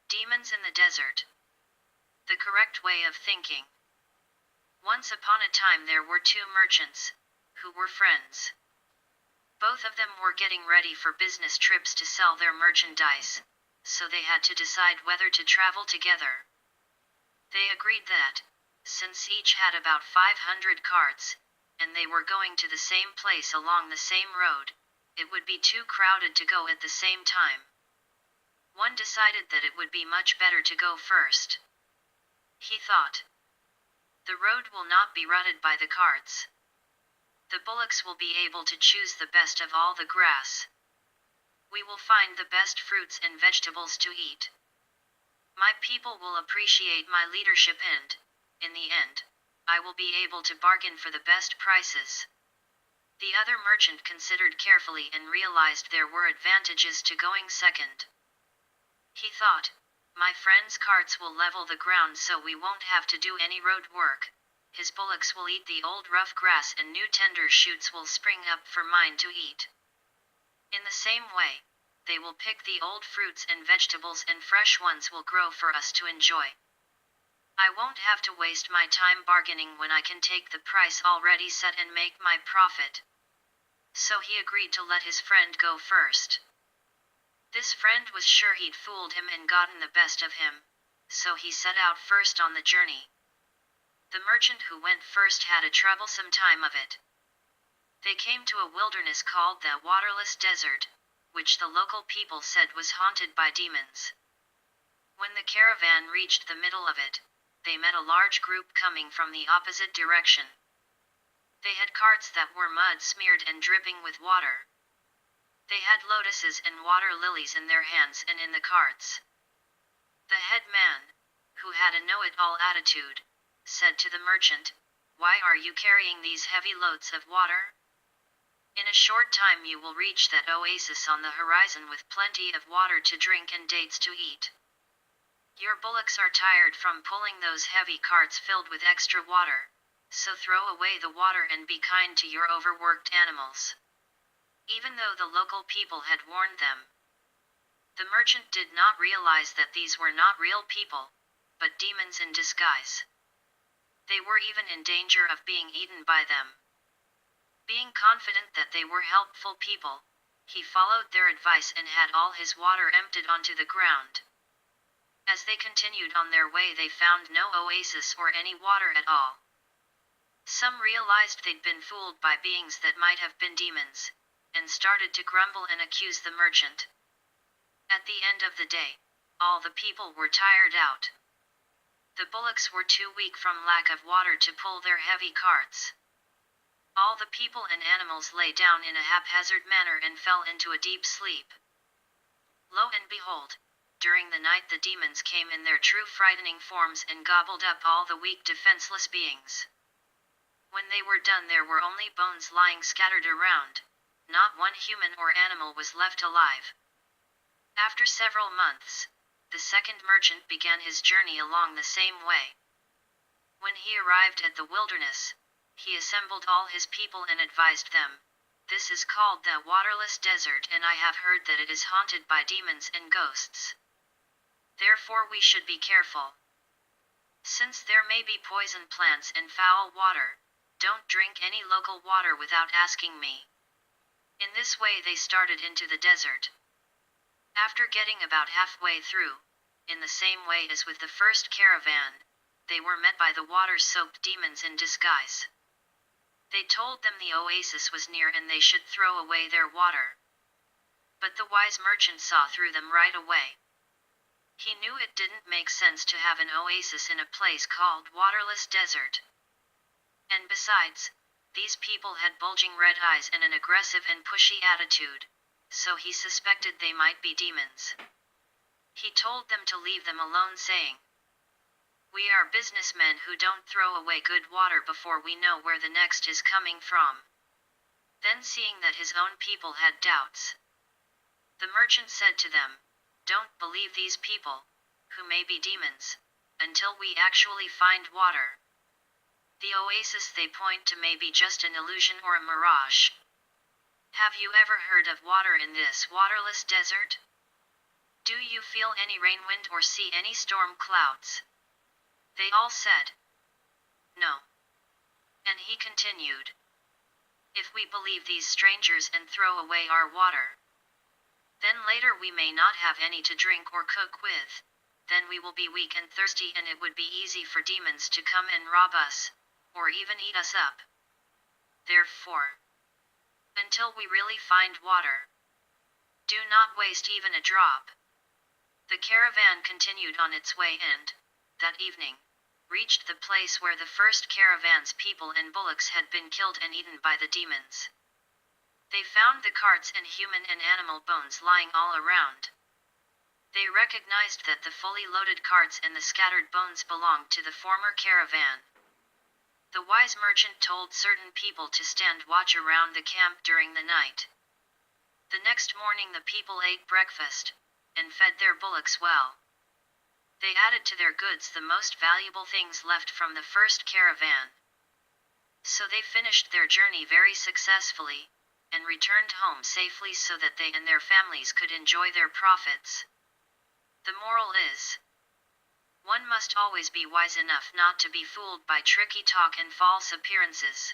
Demons in the Desert. The correct way of thinking. Once upon a time there were two merchants, who were friends. Both of them were getting ready for business trips to sell their merchandise, so they had to decide whether to travel together. They agreed that, since each had about 500 carts, and they were going to the same place along the same road, it would be too crowded to go at the same time. One decided that it would be much better to go first. He thought, "The road will not be rutted by the carts. The bullocks will be able to choose the best of all the grass. We will find the best fruits and vegetables to eat. My people will appreciate my leadership and, in the end, I will be able to bargain for the best prices." The other merchant considered carefully and realized there were advantages to going second. He thought, "My friend's carts will level the ground so we won't have to do any road work. His bullocks will eat the old rough grass and new tender shoots will spring up for mine to eat. In the same way, they will pick the old fruits and vegetables and fresh ones will grow for us to enjoy. I won't have to waste my time bargaining when I can take the price already set and make my profit." So he agreed to let his friend go first. This friend was sure he'd fooled him and gotten the best of him, so he set out first on the journey. The merchant who went first had a troublesome time of it. They came to a wilderness called the Waterless Desert, which the local people said was haunted by demons. When the caravan reached the middle of it, they met a large group coming from the opposite direction. They had carts that were mud-smeared and dripping with water. They had lotuses and water lilies in their hands and in the carts. The head man, who had a know-it-all attitude, said to the merchant, "Why are you carrying these heavy loads of water? In a short time you will reach that oasis on the horizon with plenty of water to drink and dates to eat. Your bullocks are tired from pulling those heavy carts filled with extra water, so throw away the water and be kind to your overworked animals." Even though the local people had warned them, the merchant did not realize that these were not real people, but demons in disguise. They were even in danger of being eaten by them. Being confident that they were helpful people, he followed their advice and had all his water emptied onto the ground. As they continued on their way they found no oasis or any water at all. Some realized they'd been fooled by beings that might have been demons, and started to grumble and accuse the merchant. At the end of the day, all the people were tired out. The bullocks were too weak from lack of water to pull their heavy carts. All the people and animals lay down in a haphazard manner and fell into a deep sleep. Lo and behold, during the night the demons came in their true frightening forms and gobbled up all the weak defenseless beings. When they were done there were only bones lying scattered around. Not one human or animal was left alive. After several months, the second merchant began his journey along the same way. When he arrived at the wilderness, he assembled all his people and advised them, "This is called the Waterless Desert and I have heard that it is haunted by demons and ghosts. Therefore we should be careful. Since there may be poison plants and foul water, don't drink any local water without asking me." In this way they started into the desert. After getting about halfway through, in the same way as with the first caravan, they were met by the water-soaked demons in disguise. They told them the oasis was near and they should throw away their water. But the wise merchant saw through them right away. He knew it didn't make sense to have an oasis in a place called Waterless Desert. And besides, these people had bulging red eyes and an aggressive and pushy attitude, so he suspected they might be demons. He told them to leave them alone saying, "We are businessmen who don't throw away good water before we know where the next is coming from." Then seeing that his own people had doubts, the merchant said to them, "Don't believe these people, who may be demons, until we actually find water. The oasis they point to may be just an illusion or a mirage. Have you ever heard of water in this waterless desert? Do you feel any rain wind or see any storm clouds? They all said, No. And he continued, If we believe these strangers and throw away our water, then later we may not have any to drink or cook with. Then we will be weak and thirsty, and it would be easy for demons to come and rob us, or even eat us up. Therefore, until we really find water, do not waste even a drop. The caravan continued on its way and, that evening, reached the place where the first caravan's people and bullocks had been killed and eaten by the demons. They found the carts and human and animal bones lying all around. They recognized that the fully loaded carts and the scattered bones belonged to the former caravan. The wise merchant told certain people to stand watch around the camp during the night. The next morning the people ate breakfast, and fed their bullocks well. They added to their goods the most valuable things left from the first caravan. So they finished their journey very successfully, and returned home safely so that they and their families could enjoy their profits. The moral is, one must always be wise enough not to be fooled by tricky talk and false appearances.